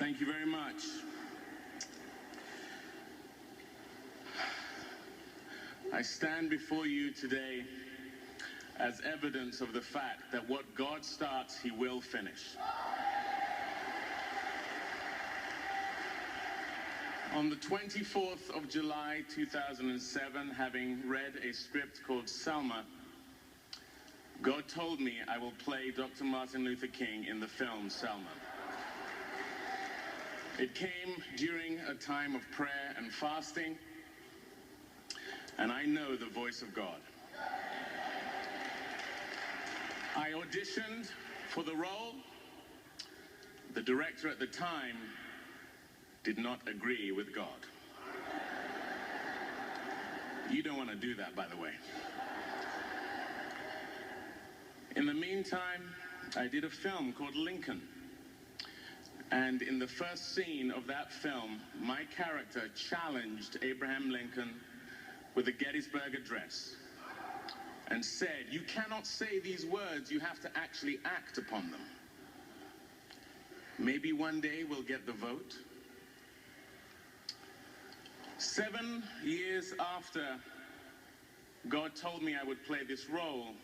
Thank you very much. I stand before you today as evidence of the fact that what God starts, he will finish. On the 24th of July, 2007, having read a script called Selma, God told me I will play Dr. Martin Luther King in the film Selma. It came during a time of prayer and fasting, and I know the voice of God. I auditioned for the role. The director at the time did not agree with God. You don't want to do that, by the way. In the meantime, I did a film called Lincoln. And in the first scene of that film, my character challenged Abraham Lincoln with the Gettysburg Address and said, "You cannot say these words, you have to actually act upon them." Maybe one day we'll get the vote. 7 years after God told me I would play this role,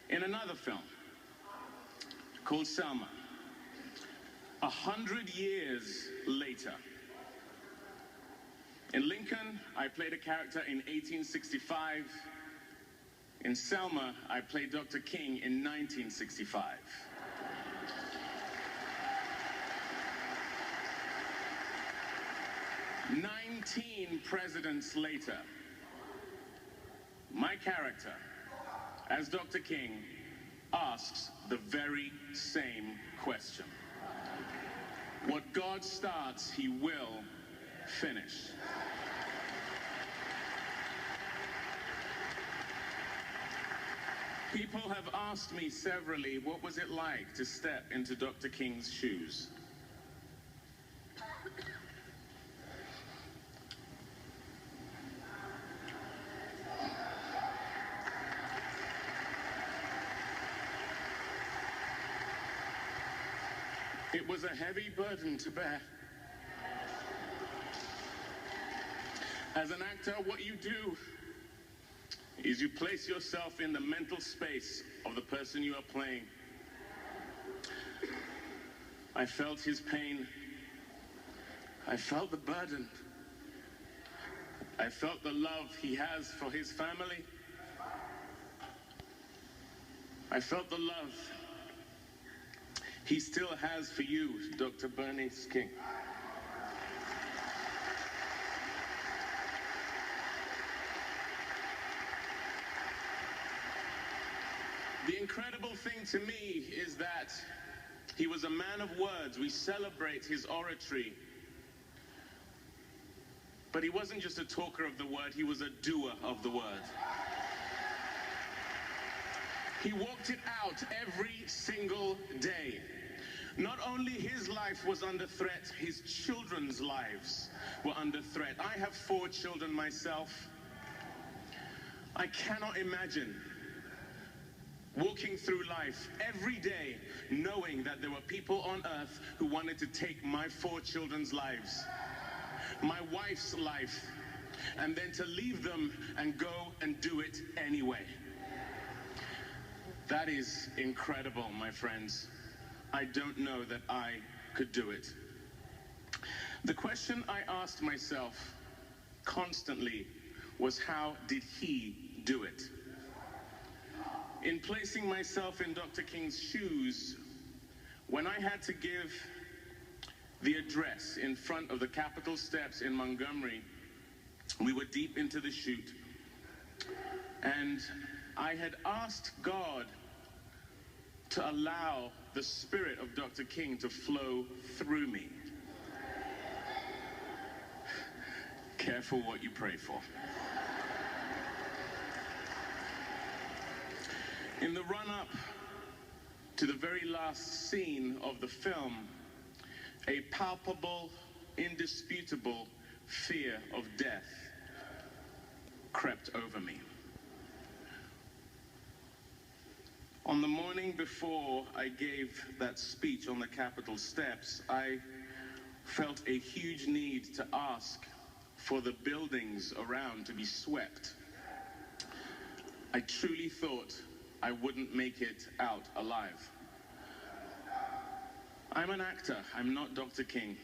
in another film called Selma, 100 years later. In Lincoln, I played a character in 1865. In Selma, I played Dr. King in 1965. "19 presidents later, my character, as Dr. King, asks the very same question. What God starts, he will finish. People have asked me severally, what was it like to step into Dr. King's shoes? It was a heavy burden to bear. As an actor, what you do is you place yourself in the mental space of the person you are playing. I felt his pain. I felt the burden. I felt the love he has for his family. I felt the love he still has for you, Dr. Bernice King. The incredible thing to me is that he was a man of words. We celebrate his oratory. But he wasn't just a talker of the word, he was a doer of the word. He walked it out every single day. Not only his life was under threat, his children's lives were under threat. I have 4 children myself. I cannot imagine walking through life every day knowing that there were people on earth who wanted to take my 4 children's lives, my wife's life, and then to leave them and go and do it anyway. That is incredible, my friends. I don't know that I could do it. The question I asked myself constantly was, how did he do it? In placing myself in Dr. King's shoes, when I had to give the address in front of the Capitol steps in Montgomery, we were deep into the shoot, and I had asked God to allow the spirit of Dr. King to flow through me. Careful what you pray for. In the run-up to the very last scene of the film, a palpable, indisputable fear of death crept over me. On the morning before I gave that speech on the Capitol steps, I felt a huge need to ask for the buildings around to be swept. I truly thought I wouldn't make it out alive. I'm an actor, I'm not Dr. King,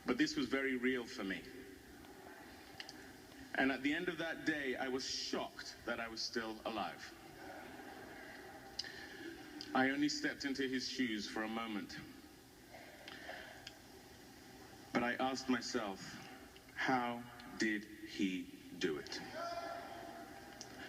but this was very real for me. And at the end of that day, I was shocked that I was still alive. I only stepped into his shoes for a moment. But I asked myself, how did he do it?